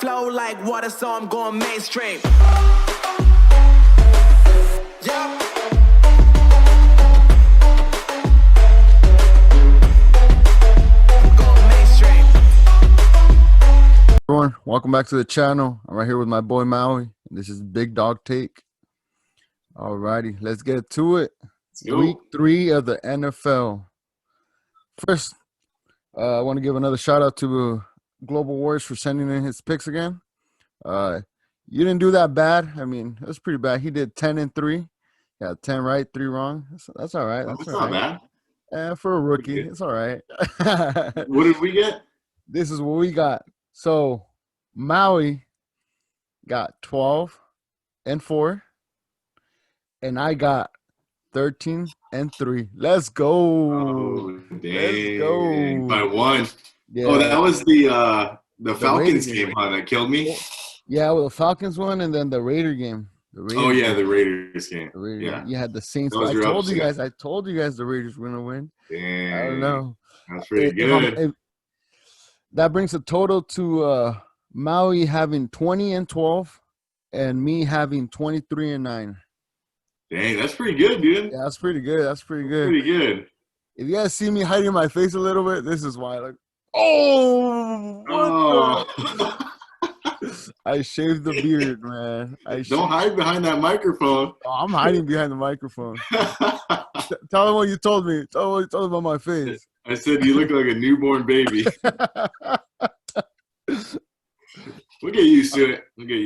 flow like water, so I'm going mainstream. Yeah. I'm going mainstream. Everyone, welcome back to the channel. I'm right here with my boy Maui. This is Bigdawg Take. Alrighty, let's get to it. Week 3 of the NFL. First, I want to give another shout out to Global Warriors for sending in his picks again. You didn't do that bad. I mean, it was pretty bad. He did 10-3. Yeah, 10 right, 3 wrong. That's all right. That's all not right. bad. For a rookie, it's all right. What did we get? This is what we got. So, Maui got 12-4, and I got 13-3. Let's go. Oh, dang. Let's go. By one. Yeah. Oh, that was the Falcons game, huh, that killed me? Yeah, well, the Falcons one and then the Raider game. The Raiders game. Yeah. You had the Saints. I told you guys the Raiders were going to win. Dang. I don't know. That's pretty good. That brings a total to Maui having 20-12 and me having 23-9. Dang, that's pretty good, dude. Yeah, that's pretty good. Pretty good. If you guys see me hiding my face a little bit, this is why. Like, oh. I shaved the beard, man. Don't hide behind that microphone. Oh, I'm hiding behind the microphone. Tell them what you told me. Tell them what you told me about my face. I said you look like a newborn baby. We'll get used to it. I'll get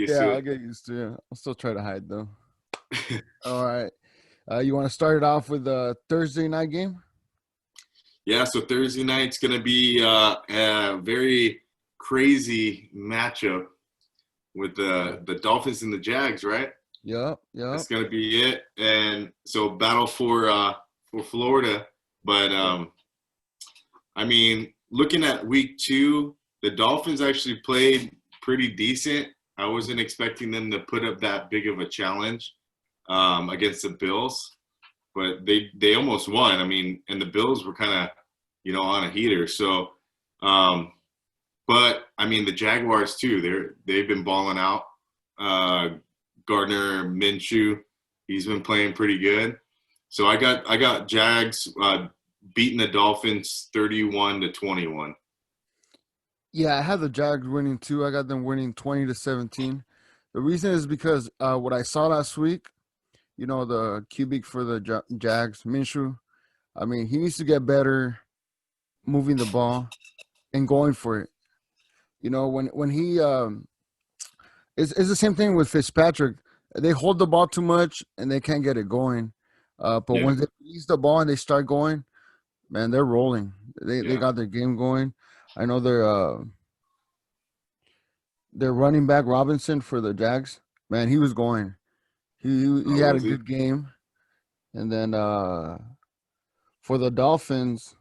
used to it. I'll still try to hide, though. All right. You want to start it off with the Thursday night game? Yeah, so Thursday night's going to be a very crazy matchup with the Dolphins and the Jags, right? Yep. That's going to be it. And so battle for Florida. But, I mean, looking at week 2, the Dolphins actually played pretty decent. I wasn't expecting them to put up that big of a challenge against the Bills. But they almost won. I mean, and the Bills were kind of, on a heater. So, but I mean, the Jaguars too. They've been balling out. Gardner Minshew, he's been playing pretty good. So I got Jags beating the Dolphins 31-21. Yeah, I have the Jags winning too. I got them winning 20-17. The reason is because what I saw last week. The QB for the Jags, Minshew, I mean, he needs to get better moving the ball and going for it. When he it's the same thing with Fitzpatrick. They hold the ball too much and they can't get it going. But when they release the ball and they start going, man, they're rolling. They got their game going. I know their running back Robinson for the Jags, man, he was going. He had a good game. And then for the Dolphins,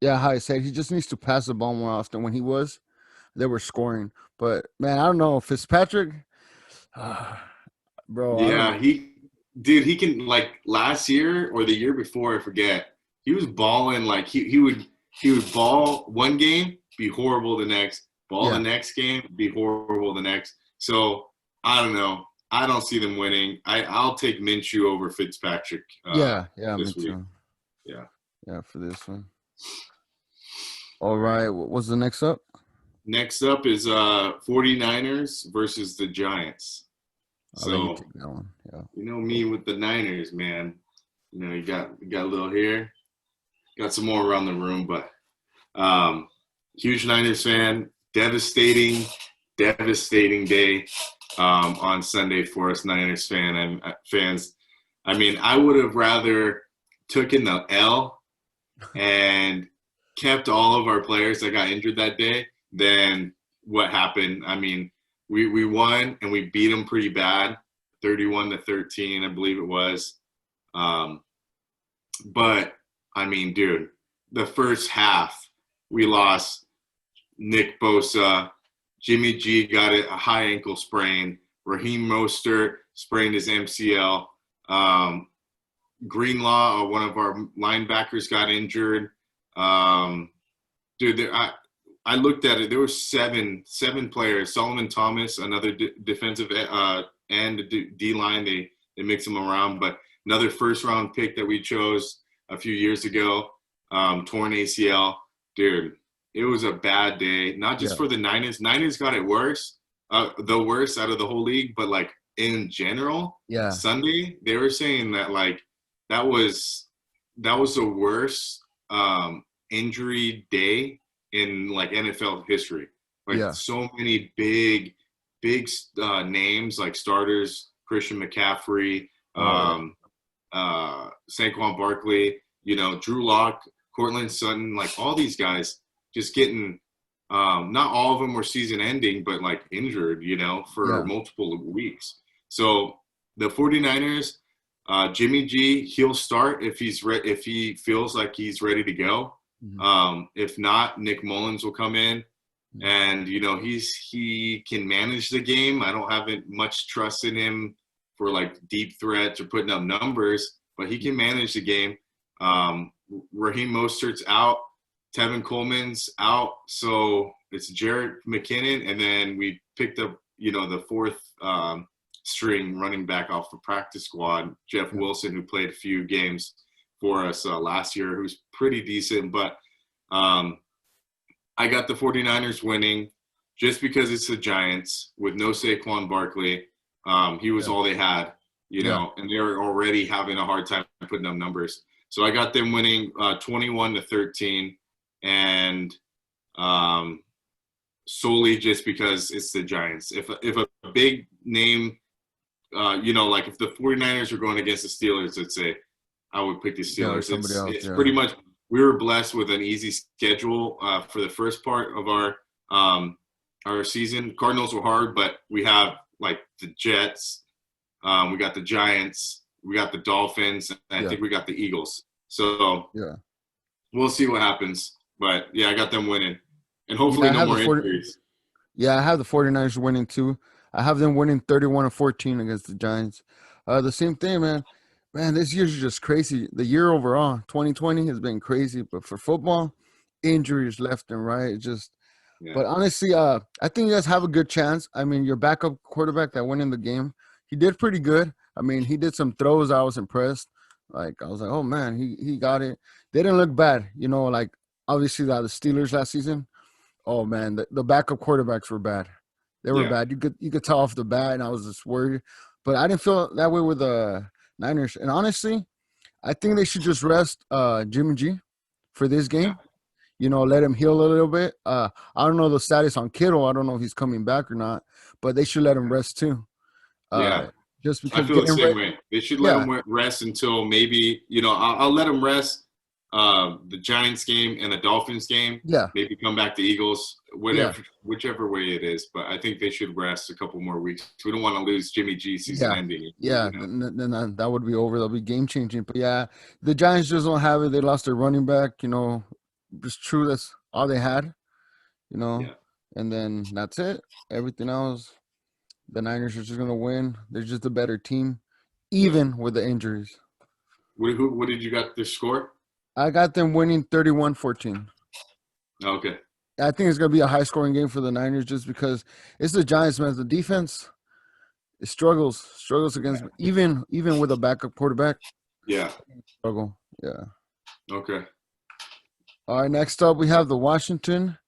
how I said, he just needs to pass the ball more often. When they were scoring. But, man, I don't know. Fitzpatrick, bro. Yeah, he can, like, last year or the year before, I forget, he was balling. Like, he would ball one game, be horrible the next. The next game, be horrible the next. So, I don't know. I don't see them winning. I'll take Minshew over Fitzpatrick. Me week. too. Yeah, for this one. All right, what's the next up? Next up is 49ers versus the Giants. So take that one. Yeah. Me with the Niners, man. You got a little here, got some more around the room, but huge Niners fan. Devastating day. On Sunday for us Niners fans. I mean, I would have rather taken the L and kept all of our players that got injured that day than what happened. I mean, we won and we beat them pretty bad, 31-13, I believe it was. But I mean, dude, the first half we lost Nick Bosa. Jimmy G got a high ankle sprain. Raheem Mostert sprained his MCL. Greenlaw, one of our linebackers, got injured. Dude, I looked at it. There were seven players. Solomon Thomas, another defensive and D-line. They mix them around. But another first-round pick that we chose a few years ago, torn ACL. Dude, it was a bad day. Not just for the Niners. Niners got it worse, the worst out of the whole league. But, like, in general, Sunday, they were saying that, like, that was the worst injury day in like NFL history. Like so many big names like starters, Christian McCaffrey, Saquon Barkley, Drew Lock, Cortland Sutton, like all these guys just getting not all of them were season ending, but like injured, for multiple weeks. So the 49ers, Jimmy G, he'll start if he feels like he's ready to go. If not, Nick Mullins will come in, and he can manage the game. I don't have much trust in him for like deep threats or putting up numbers, but he can manage the game. Raheem Mostert's out, Tevin Coleman's out, so it's Jerick McKinnon, and then we picked up the fourth string running back off the practice squad, Jeff Wilson, who played a few games for us last year, who's pretty decent. But I got the 49ers winning just because it's the Giants with no Saquon Barkley. He was all they had, and they were already having a hard time putting up numbers. So I got them winning 21-13, and solely just because it's the Giants. If a big name, like if the 49ers are going against the Steelers, let's say, I would pick the Steelers. It's pretty much we were blessed with an easy schedule for the first part of our season. Cardinals were hard, but we have like the Jets, we got the Giants, we got the Dolphins, and I think we got the Eagles. So we'll see what happens. But I got them winning, and hopefully no more injuries. Yeah, I have the 49ers winning too. I have them winning 31-14 against the Giants. The same thing, man. Man, this year's just crazy. The year overall, 2020 has been crazy. But for football, injuries left and right. But honestly, I think you guys have a good chance. I mean, your backup quarterback that went in the game, he did pretty good. I mean, he did some throws. I was impressed. Like, I was like, oh, man, he got it. They didn't look bad. Like, obviously, the Steelers last season, oh, man, the backup quarterbacks were bad. They were bad. You could tell off the bat, and I was just worried. But I didn't feel that way with the Niners. And honestly, I think they should just rest Jimmy G for this game. Let him heal a little bit. I don't know the status on Kittle. I don't know if he's coming back or not. But they should let him rest too. Just because I feel the same way. They should let him rest until maybe, I'll let him rest the Giants game and the Dolphins game. Maybe come back to Eagles, whichever way it is. But I think they should rest a couple more weeks. We don't want to lose Jimmy G season ending. Then that would be over. That'll be game changing. But the Giants just don't have it. They lost their running back. It's true. That's all they had. And then that's it. Everything else, the Niners are just gonna win. They're just a better team, even with the injuries. What did you got the score? I got them winning 31-14. Okay. I think it's going to be a high-scoring game for the Niners just because it's the Giants, man. The defense it struggles against even with a backup quarterback. Struggle. Okay. All right, next up we have the Washington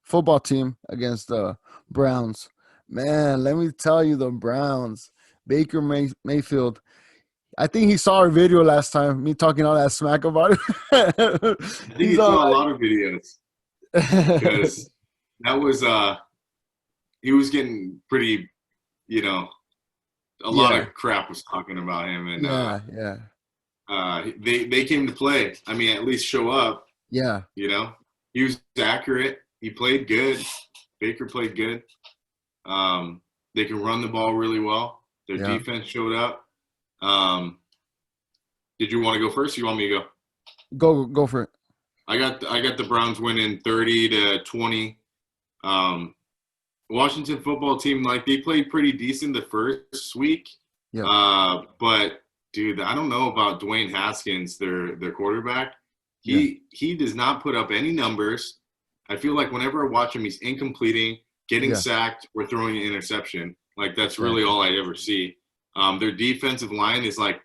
football team against the Browns. Man, let me tell you, the Browns, Baker Mayfield. I think he saw our video last time, me talking all that smack about it. I think he saw a lot of videos because that was he was getting pretty, a lot of crap was talking about him, and they came to play. I mean, at least show up. He was accurate. He played good. Baker played good. They can run the ball really well. Their defense showed up. Did you want to go first? Or you want me to go? Go for it. I got the Browns winning 30-20. Washington football team, like, they played pretty decent the first week. But dude, I don't know about Dwayne Haskins, their quarterback. He does not put up any numbers. I feel like whenever I watch him, he's incompleting, getting Yeah. sacked, or throwing an interception. Like, that's really Exactly. all I ever see. Their defensive line is like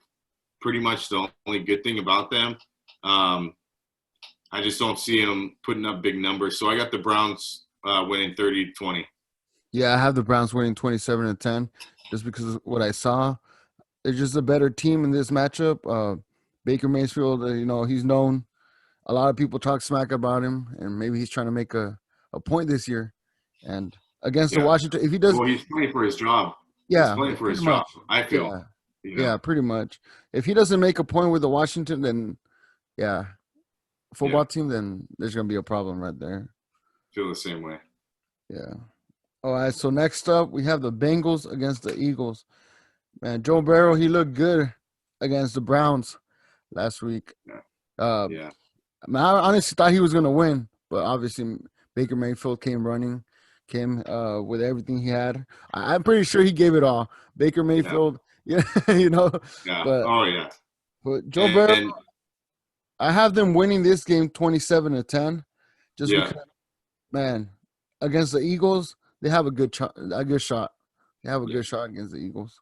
pretty much the only good thing about them. I just don't see them putting up big numbers. So I got the Browns winning 30-20. Yeah, I have the Browns winning 27-10 just because of what I saw. They're just a better team in this matchup. Baker Mayfield, he's known. A lot of people talk smack about him, and maybe he's trying to make a point this year. And against the Yeah. Washington, if he does, Well, he's playing for his job. He's yeah, playing for his pretty job, much. I feel. Yeah, You know? yeah, pretty much. If he doesn't make a point with the Washington, then yeah, football Yeah. team, then there's gonna be a problem right there. Feel the same way. Yeah. All right. So next up, we have the Bengals against the Eagles. Man, Joe Burrow, he looked good against the Browns last week. Yeah. Uh, Yeah. I honestly thought he was gonna win, but obviously Baker Mayfield came with everything he had. I'm pretty sure he gave it all. Baker Mayfield, yeah, Yeah. But Oh, yeah. Joe Burrow, And I have them winning this game 27-10, just yeah. because, man, against the Eagles, they have a good shot. They have a Yeah. good shot against the Eagles.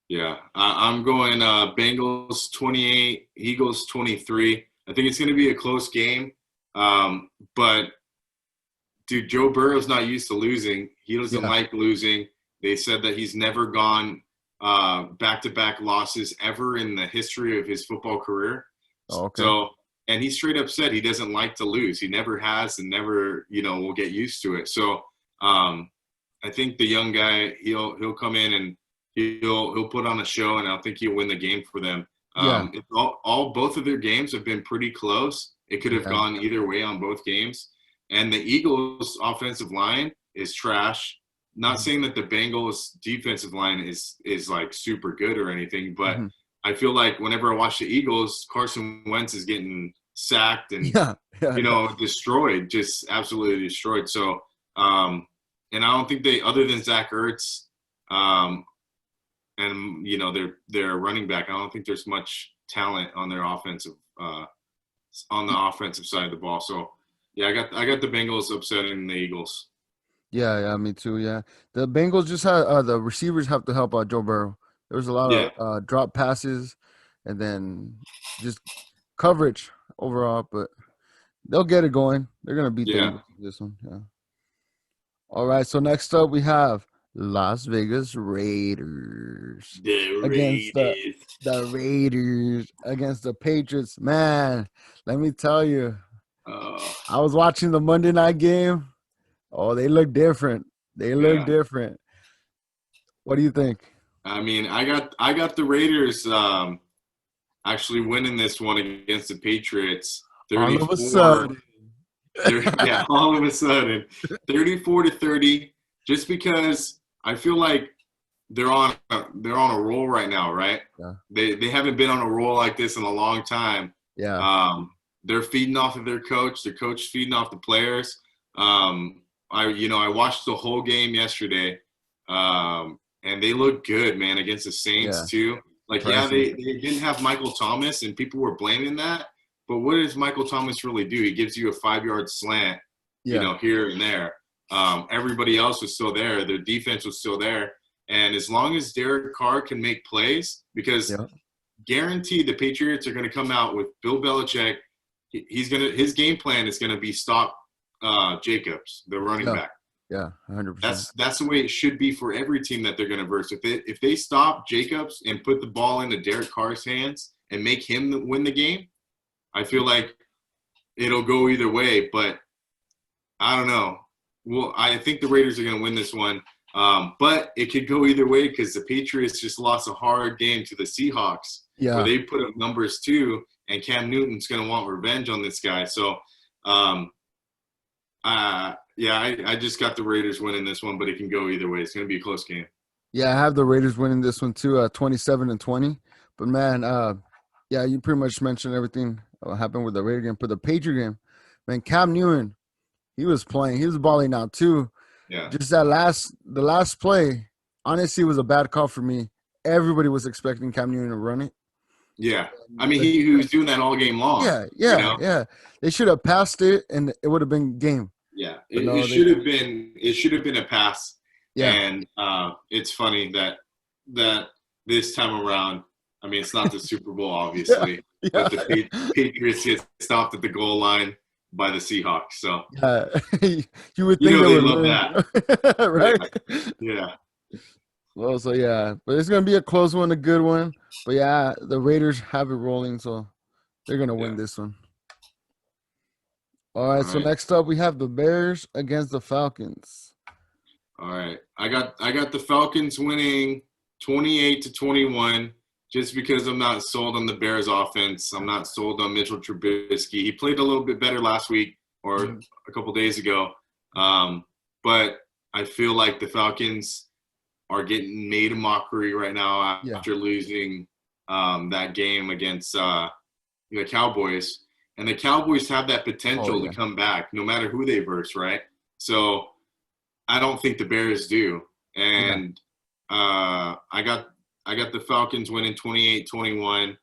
Yeah. I'm going Bengals 28, Eagles 23. I think it's going to be a close game. But, dude, Joe Burrow's not used to losing. He doesn't like losing. They said that he's never gone back-to-back losses ever in the history of his football career. Oh, okay. So, and he straight up said he doesn't like to lose. He never has and never, will get used to it. So, I think the young guy, he'll come in and he'll put on a show, and I think he'll win the game for them. It's both of their games have been pretty close. It could have gone either way on both games. And the Eagles' offensive line is trash. Not saying that the Bengals' defensive line is like super good or anything, but I feel like whenever I watch the Eagles, Carson Wentz is getting sacked and destroyed, just absolutely destroyed. So, and I don't think other than Zach Ertz, and their running back, I don't think there's much talent on their offensive on the offensive side of the ball. So yeah, I got the Bengals upsetting the Eagles. Yeah, me too. Yeah, the Bengals just had the receivers have to help out Joe Burrow. There was a lot of drop passes, and then just coverage overall, but they'll get it going. They're gonna beat the Eagles this one. Yeah. All right. So next up, we have Las Vegas Raiders against the Raiders against the Patriots. Man, let me tell you, I was watching the Monday night game. Oh, they look different. Different. What do you think? I mean, I got the Raiders actually winning this one against the Patriots. 34, all of a sudden. All of a sudden, 34-30. Just because I feel like they're on a roll right now, right? Yeah. They haven't been on a roll like this in a long time. Yeah. They're feeding off of their coach. The coach feeding off the players. I watched the whole game yesterday, and they look good, man, against the Saints too. Like, they didn't have Michael Thomas, and people were blaming that. But what does Michael Thomas really do? He gives you a 5-yard slant, here and there. Everybody else was still there. Their defense was still there. And as long as Derek Carr can make plays, because guaranteed the Patriots are going to come out with Bill Belichick. His game plan is going to be stop Jacobs, the running back. Yeah, 100%. That's the way it should be for every team that they're going to verse. If they stop Jacobs and put the ball into Derek Carr's hands and make him win the game, I feel like it'll go either way. But I don't know. Well, I think the Raiders are going to win this one. But it could go either way because the Patriots just lost a hard game to the Seahawks where they put up numbers too, and Cam Newton's going to want revenge on this guy. So, I just got the Raiders winning this one, but it can go either way. It's going to be a close game. Yeah, I have the Raiders winning this one too, 27-20. But man, you pretty much mentioned everything what happened with the Raider game. But the Patriot game, man, Cam Newton, he was balling out too. Yeah. Just the last play, honestly, was a bad call for me. Everybody was expecting Cam Newton to run it. Yeah. I mean, he was doing that all game long. Yeah. They should have passed it, and it would have been game. Yeah, But it, no, it should have been. It should have been a pass. yeah, And it's funny that this time around, I mean, it's not the Super Bowl, yeah, obviously, yeah, but the Patriots get stopped at the goal line by the Seahawks. So yeah. You would you think know they they would love learn, that. right? Yeah, yeah, Well, so yeah, but it's gonna be a close one, a good one. But yeah, the Raiders have it rolling, so they're gonna win yeah. this one. All All right, so right, next up we have the Bears against the Falcons. all right. I got the Falcons winning 28-21. Just because I'm not sold on the Bears offense. I'm not sold on Mitchell Trubisky. He played a little bit better last week or a couple days ago. But I feel like the Falcons are getting made a mockery right now Yeah. after losing that game against the Cowboys. And the Cowboys have that potential yeah. to come back no matter who they verse, right? So I don't think the Bears do. And I got the Falcons winning 28-21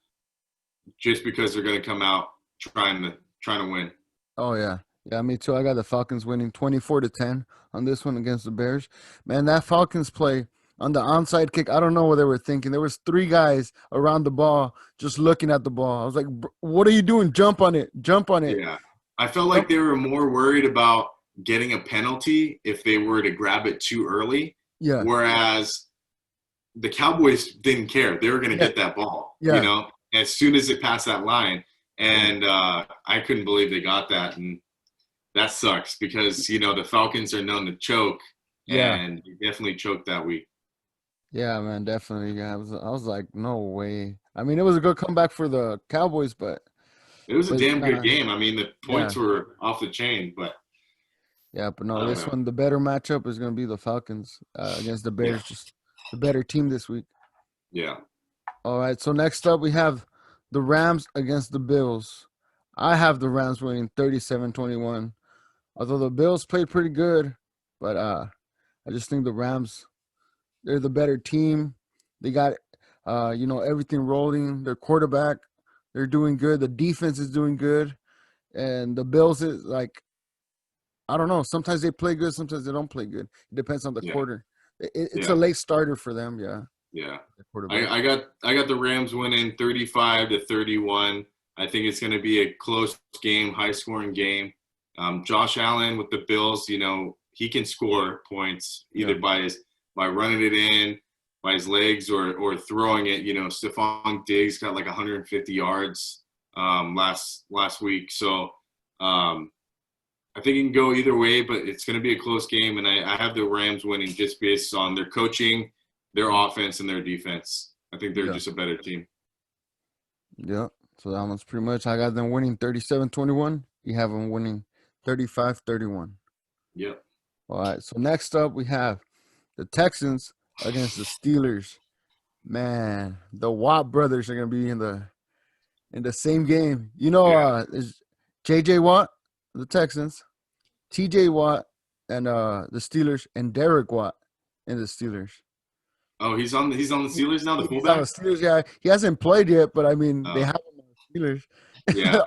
just because they're going to come out trying to win. Oh yeah. Yeah, me too. I got the Falcons winning 24-10 on this one against the Bears. Man, that Falcons play on the onside kick, I don't know what they were thinking. There was 3 guys around the ball just looking at the ball. I was like, "What are you doing? Jump on it. Jump on it." Yeah. I felt like they were more worried about getting a penalty if they were to grab it too early, Yeah. whereas the Cowboys didn't care. They were going to get that ball, Yeah. as soon as it passed that line. And I couldn't believe they got that. And that sucks because, the Falcons are known to choke. Yeah. And they definitely choked that week. Yeah, man, definitely. Yeah, I was like, no way. I mean, it was a good comeback for the Cowboys, but It was a damn good uh, game. I mean, the points were off the chain, but yeah, but I no, don't this know. one, the better matchup is going to be the Falcons against the Bears, just the better team this week. Yeah. All right, so next up we have the Rams against the Bills. I have the Rams winning 37-21. Although the Bills played pretty good, but I just think the Rams, they're the better team. They got everything rolling. Their quarterback, they're doing good. The defense is doing good. And the Bills is like, I don't know. Sometimes they play good, sometimes they don't play good. It depends on the Yeah. quarter. It's Yeah. a late starter for them, yeah. Yeah. The quarterback. I got the Rams winning 35-31. I think it's going to be a close game, high scoring game. Josh Allen with the Bills, he can score points either by running it in, by his legs, or throwing it. Stephon Diggs got like 150 yards last week. So I think it can go either way, but it's going to be a close game. And I have the Rams winning just based on their coaching, their offense, and their defense. I think they're just a better team. Yeah. So that one's pretty much, I got them winning 37-21. You have them winning 35-31. Yep. All right. So next up, we have the Texans against the Steelers. Man, the Watt brothers are gonna be in the same game. There's J.J. Watt, the Texans, T.J. Watt, and the Steelers, and Derek Watt in the Steelers. Oh, he's on the Steelers now, the He's on the fullback? Steelers. Yeah, he hasn't played yet, but I mean, they Oh. have him on the Steelers. Yeah.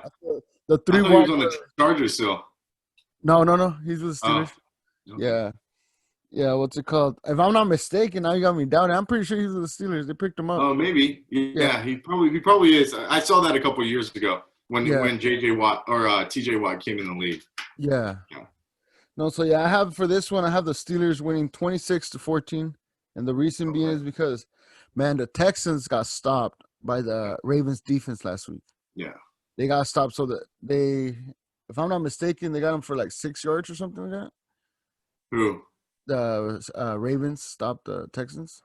The I 3 thought he was Watt. on the Chargers still. No, he's with the Oh. Steelers. Okay. Yeah. Yeah, what's it called? If I'm not mistaken, now you got me down. I'm pretty sure he's with the Steelers. They picked him up. Oh, maybe. Yeah, he probably is. I saw that a couple of years ago when J.J. Watt or T.J. Watt came in the league. Yeah. Yeah. No, so yeah, I have for this one, I have the Steelers winning 26-14. And the reason being is because, man, the Texans got stopped by the Ravens defense last week. Yeah. They got stopped so that if I'm not mistaken, they got them for like 6 yards or something like that. Who? The Ravens stopped the Texans.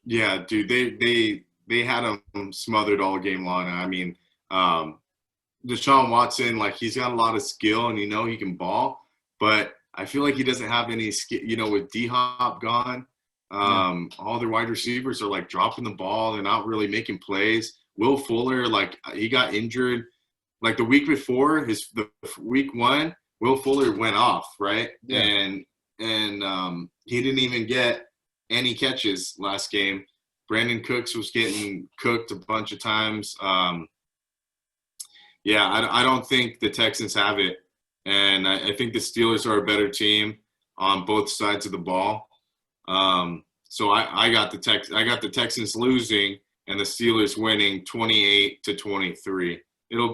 Yeah, dude, they had him smothered all game long. I mean, Deshaun Watson, like, he's got a lot of skill and he can ball, but I feel like he doesn't have any skill. With D-Hop gone, all their wide receivers are like dropping the ball. They're not really making plays. Will Fuller, like, he got injured like the week before the week 1. Will Fuller went off, right? Yeah. And he didn't even get any catches last game. Brandon Cooks was getting cooked a bunch of times. I don't think the Texans have it. and I think the Steelers are a better team on both sides of the ball. So I got the Texans losing and the Steelers winning 28-23.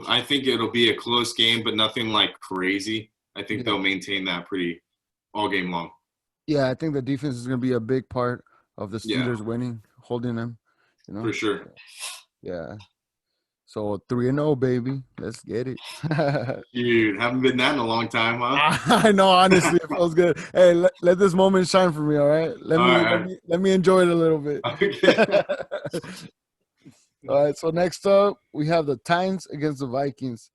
I think it'll be a close game, but nothing like crazy. I think they'll maintain that pretty all game long. Yeah, I think the defense is going to be a big part of the Steelers winning, holding them. For sure. Yeah. So 3-0, baby. Let's get it. Dude, haven't been that in a long time, huh? I know, honestly, it feels good. Hey, let this moment shine for me, all right? Let me enjoy it a little bit. Okay. All right, so next up, we have the Titans against the Vikings.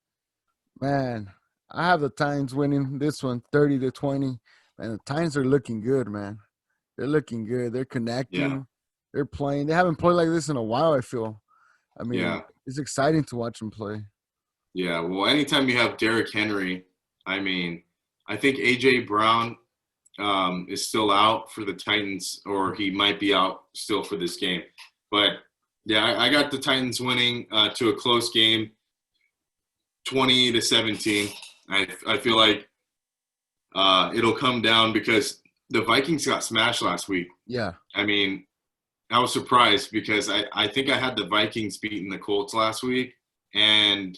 Man, I have the Titans winning this one 30-20. Man, the Titans are looking good, man. They're looking good. They're connecting. Yeah. They're playing. They haven't played like this in a while, I feel. I mean, it's exciting to watch them play. Yeah, well, anytime you have Derrick Henry, I mean, I think A.J. Brown is still out for the Titans, or he might be out still for this game. But, yeah, I got the Titans winning to a close game, 20-17. I feel like it'll come down because the Vikings got smashed last week. Yeah. I mean, I was surprised because I think I had the Vikings beating the Colts last week, and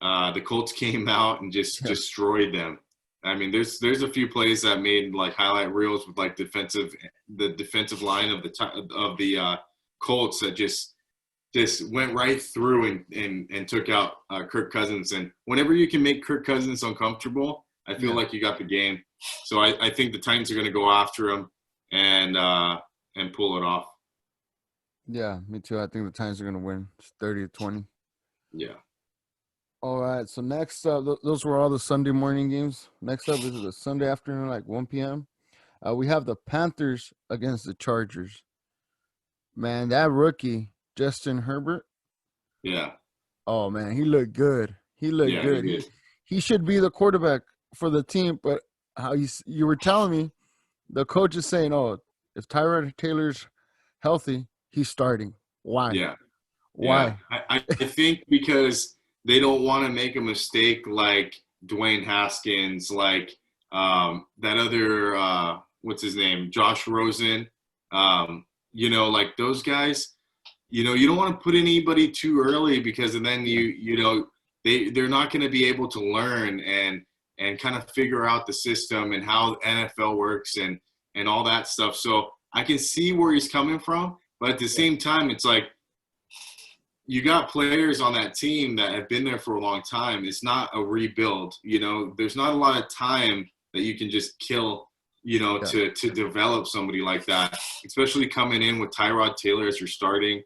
the Colts came out and just destroyed them. I mean, there's a few plays that made like highlight reels with like the defensive line of the Colts that just went right through and took out Kirk Cousins. And whenever you can make Kirk Cousins uncomfortable, I feel like you got the game. So I think the Titans are going to go after him and pull it off. Yeah, me too. I think the Titans are going to win 30-20. Yeah. All right, so next up, those were all the Sunday morning games. Next up is the Sunday afternoon, like 1 p.m. We have the Panthers against the Chargers. Man, that rookie, Justin Herbert. Yeah. Oh, man, he looked good. He looked good. He should be the quarterback for the team, but how you were telling me, the coach is saying, oh, if Tyrod Taylor's healthy, he's starting. Why? Yeah. Why? Yeah. I think because they don't want to make a mistake like Dwayne Haskins, like that other what's his name, Josh Rosen. Like those guys. You don't want to put anybody too early because then they're not going to be able to learn and kind of figure out the system and how NFL works and all that stuff. So I can see where he's coming from, but at the same time, it's like you got players on that team that have been there for a long time. It's not a rebuild. There's not a lot of time that you can just kill, to develop somebody like that, especially coming in with Tyrod Taylor as your starting.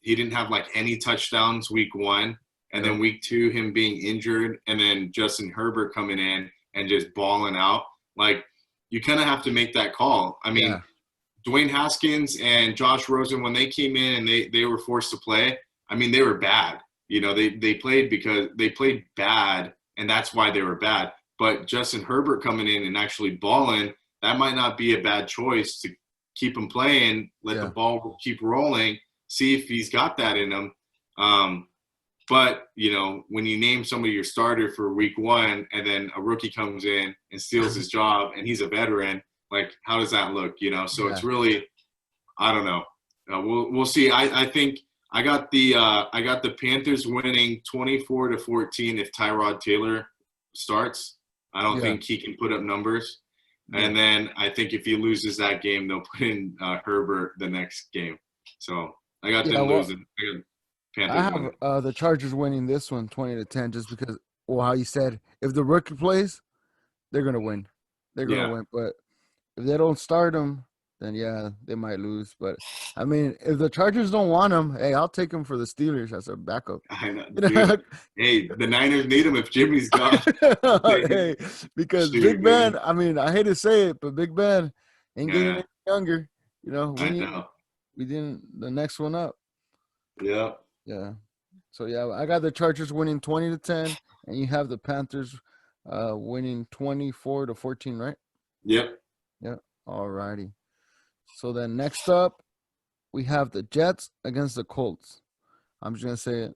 He didn't have like any touchdowns week 1, and then week 2 him being injured, and then Justin Herbert coming in and just balling out. Like you kind of have to make that call. I mean, Dwayne Haskins and Josh Rosen, when they came in and they were forced to play, I mean, they were bad. They played because they played bad, and that's why they were bad. But Justin Herbert coming in and actually balling, that might not be a bad choice to keep him playing, let the ball keep rolling, see if he's got that in him. But, when you name somebody your starter for week 1 and then a rookie comes in and steals his job and he's a veteran, like, how does that look, So it's really, I don't know. We'll see. I think I got the Panthers winning 24-14 if Tyrod Taylor starts. I don't think he can put up numbers. And then I think if he loses that game, they'll put in Herbert the next game. So I got them losing. I got Panthers I have the Chargers winning this one 20-10 just because, how you said, if the rookie plays, they're going to win. They're going to win. But if they don't start them, then, they might lose. But, I mean, if the Chargers don't want him, hey, I'll take him for the Steelers as a backup. I know, dude. Hey, the Niners need him if Jimmy's gone. Hey, because Big Ben, I mean, I hate to say it, but Big Ben ain't getting any younger. We didn't the next one up. Yeah. Yeah. So, I got the Chargers winning 20-10, and you have the Panthers winning 24-14, right? Yep. Yep. All righty. So then next up, we have the Jets against the Colts. I'm just gonna say it.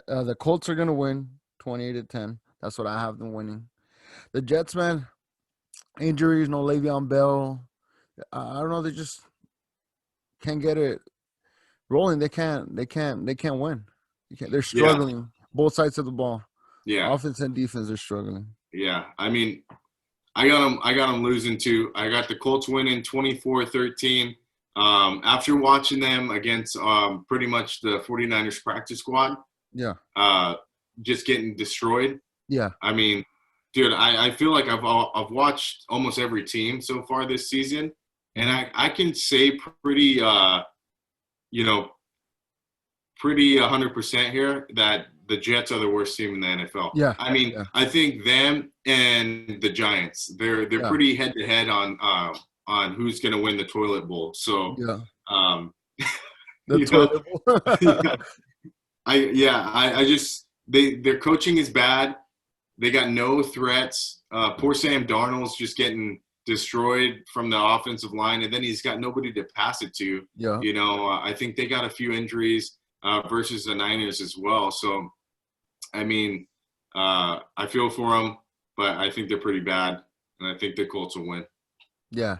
The Colts are gonna win 28-10. That's what I have them winning. The Jets, man, injuries, no Le'Veon Bell. I don't know. They just can't get it rolling. They can't win. They're Yeah, struggling. Both sides of the ball. yeah, Offense and defense are struggling. yeah. I mean, I got them losing too. I got the Colts winning 24-13. After watching them against pretty much the 49ers practice squad, Yeah. just getting destroyed. Yeah. I mean, dude, I feel like I've watched almost every team so far this season, and I can say pretty pretty 100% here that the Jets are the worst team in the NFL. Yeah. I mean, Yeah. I think them and the Giants, they're Yeah. pretty head to head on who's going to win the toilet bowl. So, Yeah. you The know, toilet bowl. I just their coaching is bad. They got no threats. Poor Sam Darnold's just getting destroyed from the offensive line, and then he's got nobody to pass it to. Yeah. You know, I think they got a few injuries versus the Niners as well. So, I mean, I feel for them, but I think they're pretty bad, and I think the Colts will win. Yeah.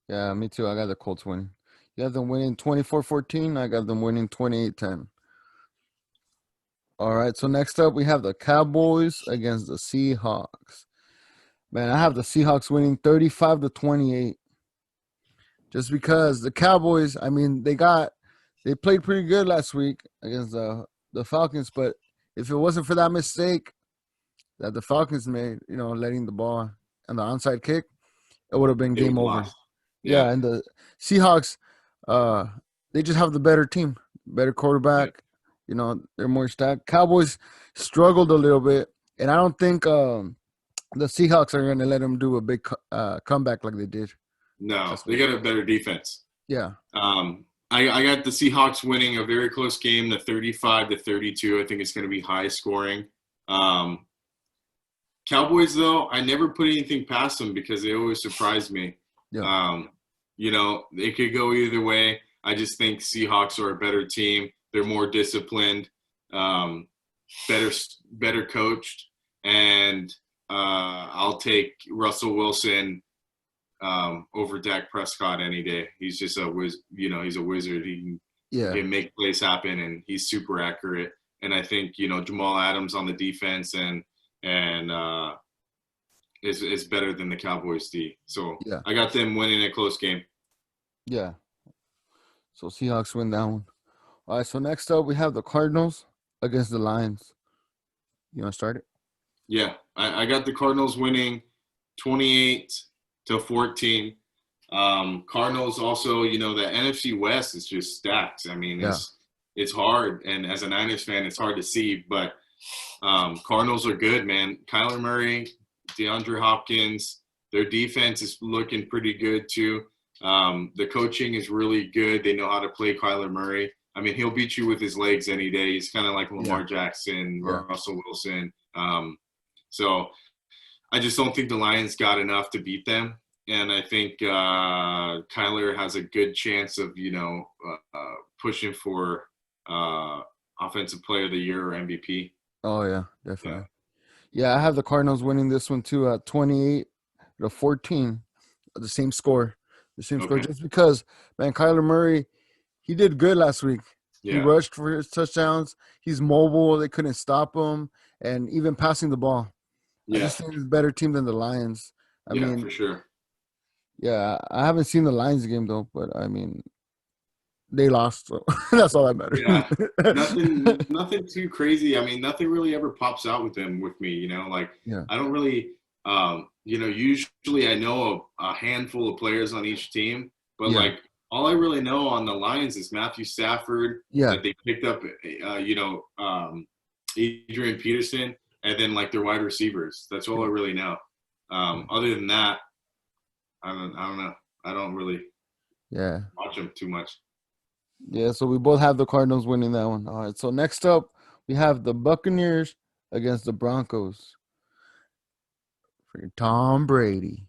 Yeah, me too. I got the Colts winning. You have them winning 24-14. I got them winning 28-10. All right, so next up we have the Cowboys against the Seahawks. Man, I have the Seahawks winning 35-28. Just because the Cowboys, I mean, they played pretty good last week against the Falcons, but if it wasn't for that mistake that the Falcons made, letting the ball and the onside kick, it would have been game over. Yeah, and the Seahawks, they just have the better team, better quarterback. They're more stacked. Cowboys struggled a little bit, and I don't think the Seahawks are going to let them do a big comeback like they did. No, they got a better defense. Yeah. I got the Seahawks winning a very close game, the 35-32. I think it's going to be high scoring. Cowboys, though, I never put anything past them because they always surprise me. Yeah. It could go either way. I just think Seahawks are a better team. They're more disciplined, better coached, and I'll take Russell Wilson over Dak Prescott any day. He's just he's a wizard. He can make plays happen, and he's super accurate. And I think Jamal Adams on the defense and is better than the Cowboys D. So Yeah. I got them winning a close game. Yeah. So Seahawks win that one. All right, so next up we have the Cardinals against the Lions. You want to start it? Yeah, I got the Cardinals winning 28-14. Cardinals also, the NFC West is just stacked. I mean, it's hard, and as a Niners fan, it's hard to see, but Cardinals are good, man. Kyler Murray, DeAndre Hopkins, their defense is looking pretty good too. The coaching is really good. They know how to play Kyler Murray. I mean, he'll beat you with his legs any day. He's kind of like Lamar Jackson or Russell Wilson. So I just don't think the Lions got enough to beat them. And I think Kyler has a good chance of, pushing for Offensive Player of the Year or MVP. Oh, yeah, definitely. Yeah, I have the Cardinals winning this one too at 28-14. The same score. Score just because, man, Kyler Murray, he did good last week. Yeah. He rushed for his touchdowns. He's mobile. They couldn't stop him. And even passing the ball. Yeah. I just think he's a better team than the Lions. I mean, for sure. Yeah, I haven't seen the Lions game, though. But, I mean, they lost. So that's all that matters. Yeah, nothing too crazy. I mean, nothing really ever pops out with them with me, I don't really usually I know a handful of players on each team, but all I really know on the Lions is Matthew Stafford. That they picked up, Adrian Peterson, and then their wide receivers. That's all I really know. Other than that, I don't know. I don't really watch them too much. Yeah, so we both have the Cardinals winning that one. All right, so next up we have the Buccaneers against the Broncos. For Tom Brady.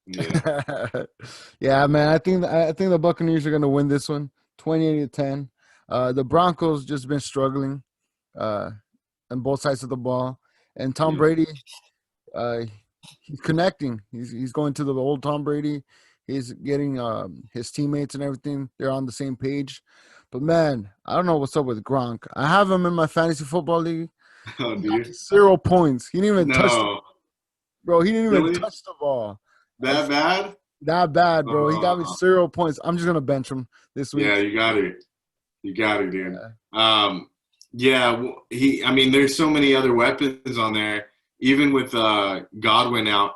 Yeah, man. I think the Buccaneers are gonna win this one, 28-10. The Broncos just been struggling on both sides of the ball, and Tom Brady, he's connecting. He's going to the old Tom Brady. He's getting his teammates and everything. They're on the same page. But man, I don't know what's up with Gronk. I have him in my fantasy football league. Oh, He do got you? me 0 points. He didn't even touch the No. bro. He didn't even Really? touch the ball. That bad? That bad, bro. He got me Uh, 0 points. I'm just gonna bench him this week. yeah, you got it. You got it, dude. Yeah. I mean, there's so many other weapons on there. Even with Godwin out,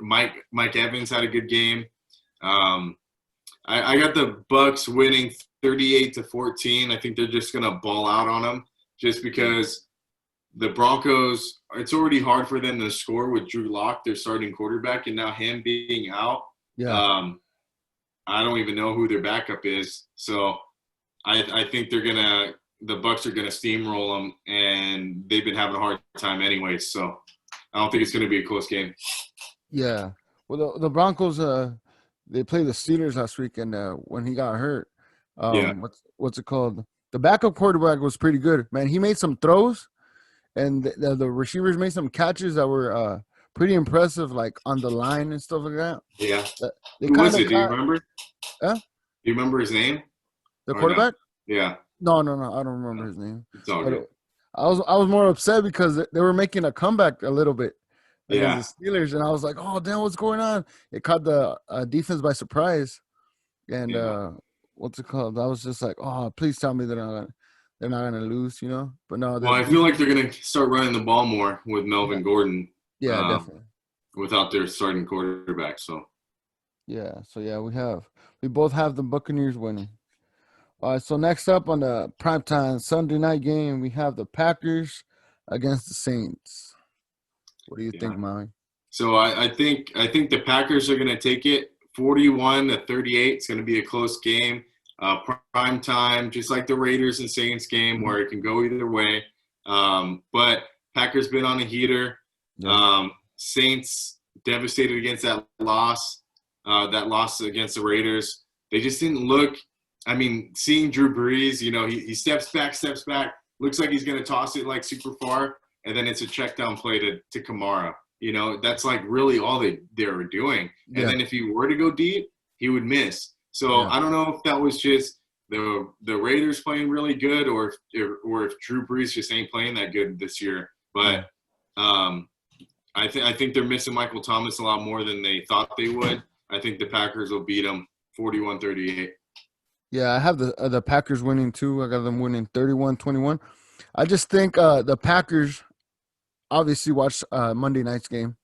Mike Evans had a good game. I got the Bucks winning 38-14. I think they're just gonna ball out on them just because the Broncos. It's already hard for them to score with Drew Lock, their starting quarterback, and now him being out. Yeah. I don't even know who their backup is. So I think the Bucks are gonna steamroll them, and they've been having a hard time anyway. So I don't think it's gonna be a close game. Yeah. Well, the Broncos, they played the Steelers last week, and when he got hurt, Yeah. what's it called? The backup quarterback was pretty good, man. He made some throws, and the receivers made some catches that were pretty impressive, like on the line and stuff like that. Yeah. They Who kind was of it? Do you got remember? Huh? Do you remember his name? The Or no? quarterback. Yeah. No, I don't remember his name. It's all But good. I was more upset because they were making a comeback a little bit Yeah. against the Steelers, and I was like, "Oh, damn, what's going on?" It caught the defense by surprise, and Yeah. what's it called? I was just like, "Oh, please tell me they're not gonna lose," you know. But no, Well, I feel like they're going to start running the ball more with Melvin Gordon yeah, definitely, without their starting quarterback. So, yeah. So yeah, we both have the Buccaneers winning. All right, so next up on the primetime Sunday night game, we have the Packers against the Saints. What do you yeah. think, Maui? So I think the Packers are going to take it 41-38. It's going to be a close game. Prime time, just like the Raiders and Saints game, where it can go either way. But Packers been on a heater. Yeah. Saints devastated against that loss against the Raiders. They just didn't look. I mean, seeing Drew Brees, he steps back, looks like he's going to toss it like super far, and then it's a check down play to Kamara. That's like really all they were doing. And then if he were to go deep, he would miss. So I don't know if that was just the Raiders playing really good, or if Drew Brees just ain't playing that good this year. But I think they're missing Michael Thomas a lot more than they thought they would. I think the Packers will beat them 41-38. Yeah, I have the Packers winning too. I got them winning 31-21. I just think the Packers obviously watched Monday night's game,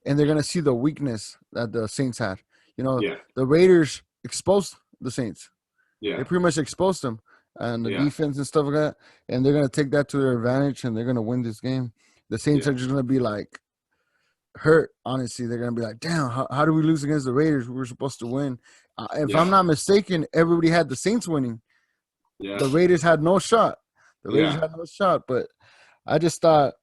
and they're going to see the weakness that the Saints had. The Raiders exposed the Saints. Yeah. They pretty much exposed them and the Yeah. defense and stuff like that, and they're going to take that to their advantage, and they're going to win this game. The Saints are just going to be like hurt, honestly. They're going to be like, damn, how do we lose against the Raiders? We were supposed to win. If I'm not mistaken, everybody had the Saints winning. Yeah. The Raiders had no shot. But I just thought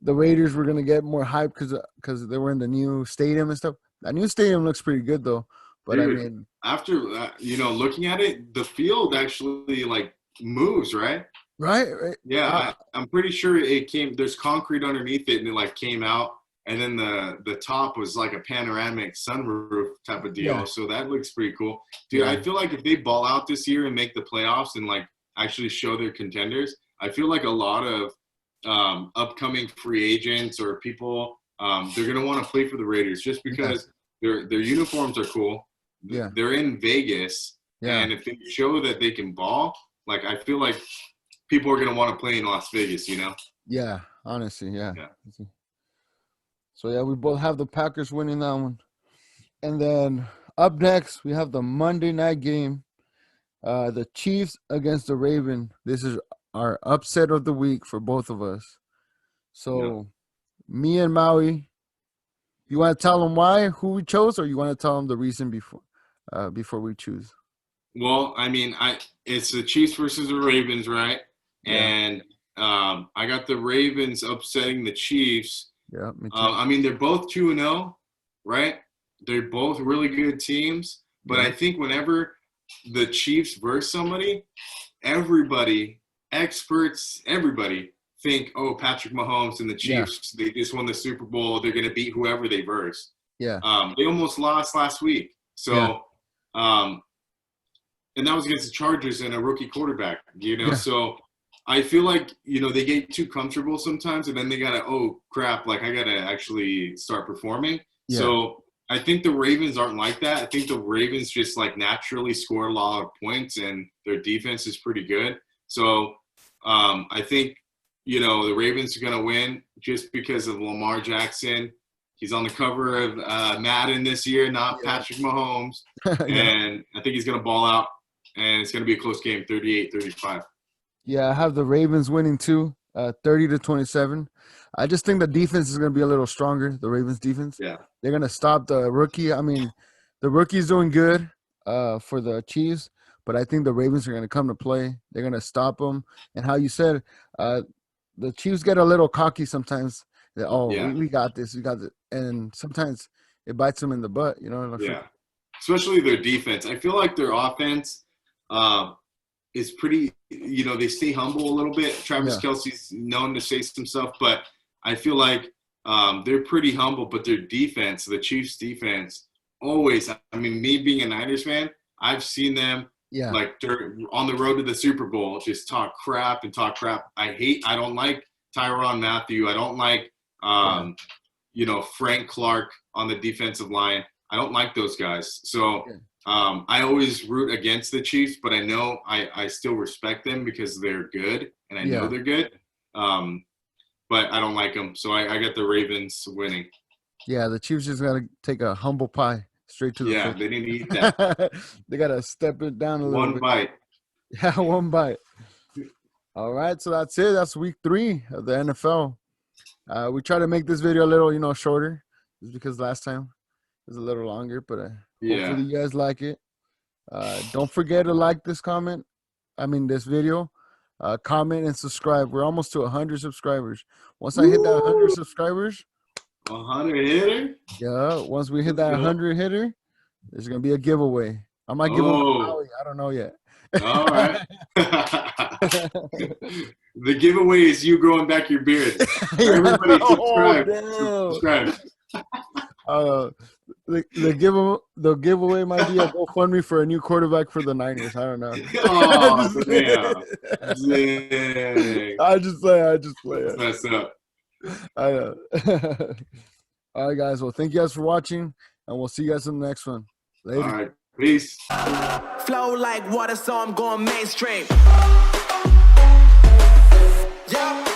the Raiders were going to get more hype because they were in the new stadium and stuff. That new stadium looks pretty good, though. But, Dude, I mean, after looking at it, the field actually like moves, right? Right? Yeah, I'm pretty sure it came. There's concrete underneath it, and it like came out, and then the top was like a panoramic sunroof type of deal. Yeah. So that looks pretty cool, dude. Yeah. I feel like if they ball out this year and make the playoffs and like actually show their contenders, I feel like a lot of upcoming free agents or people they're gonna want to play for the Raiders just because their uniforms are cool. Yeah. They're in Vegas, and if they show that they can ball, like I feel like people are gonna want to play in Las Vegas, Yeah, honestly, yeah. So, yeah, we both have the Packers winning that one. And then up next, we have the Monday night game, the Chiefs against the Ravens. This is our upset of the week for both of us. So, me and Maui, you want to tell them who we chose, or you want to tell them the reason before we choose? Well, I mean, it's the Chiefs versus the Ravens, right? Yeah. And I got the Ravens upsetting the Chiefs. Yeah, me too. I mean, they're both 2-0, right? They're both really good teams. But I think whenever the Chiefs verse somebody, everybody, experts, everybody think, oh, Patrick Mahomes and the Chiefs, they just won the Super Bowl. They're going to beat whoever they verse. Yeah. They almost lost last week. So, and that was against the Chargers and a rookie quarterback, So I feel like, they get too comfortable sometimes, and then they got to, oh, crap, like I got to actually start performing. Yeah. So I think the Ravens aren't like that. I think the Ravens just like naturally score a lot of points, and their defense is pretty good. So I think, the Ravens are going to win just because of Lamar Jackson. He's on the cover of Madden this year, not Patrick Mahomes. And I think he's going to ball out, and it's going to be a close game, 38-35. Yeah, I have the Ravens winning too, 30-27. I just think the defense is going to be a little stronger, the Ravens defense. Yeah. They're going to stop the rookie. I mean, the rookie's doing good for the Chiefs, but I think the Ravens are going to come to play. They're going to stop them. And how you said, the Chiefs get a little cocky sometimes. We got this, we got it. And sometimes it bites them in the butt, Yeah, especially their defense. I feel like their offense is pretty, they stay humble a little bit. Travis Kelce's known to say some stuff, but I feel like they're pretty humble. But their defense, the Chiefs' defense, always, me being a Niners fan, I've seen them like on the road to the Super Bowl just talk crap. I don't like Tyrann Mathieu. I don't like Frank Clark on the defensive line. I don't like those guys. So I always root against the Chiefs, but I know I still respect them because they're good, and I know they're good. But I don't like them. So I got the Ravens winning. Yeah, the Chiefs just got to take a humble pie straight to the face. They need to eat that. They got to step it down a little bit. One bite. Yeah, one bite. All right, so that's it. That's week 3 of the NFL. We try to make this video a little, shorter, just because last time it was a little longer. But hopefully you guys like it. Don't forget to like this video. Comment and subscribe. We're almost to 100 subscribers. Once I hit that 100 subscribers, 100 hitter. Yeah, once we hit that 100 hitter, there's gonna be a giveaway. I might give away. I don't know yet. All right. The giveaway is you growing back your beard. Everybody subscribe. The giveaway might be a GoFundMe for a new quarterback for the Niners. I don't know. Oh, damn. I just play. That's up. I know. All right, guys. Well, thank you guys for watching, and we'll see you guys in the next one. Later. All right. Peace. Flow like water, so I'm going mainstream. Yeah.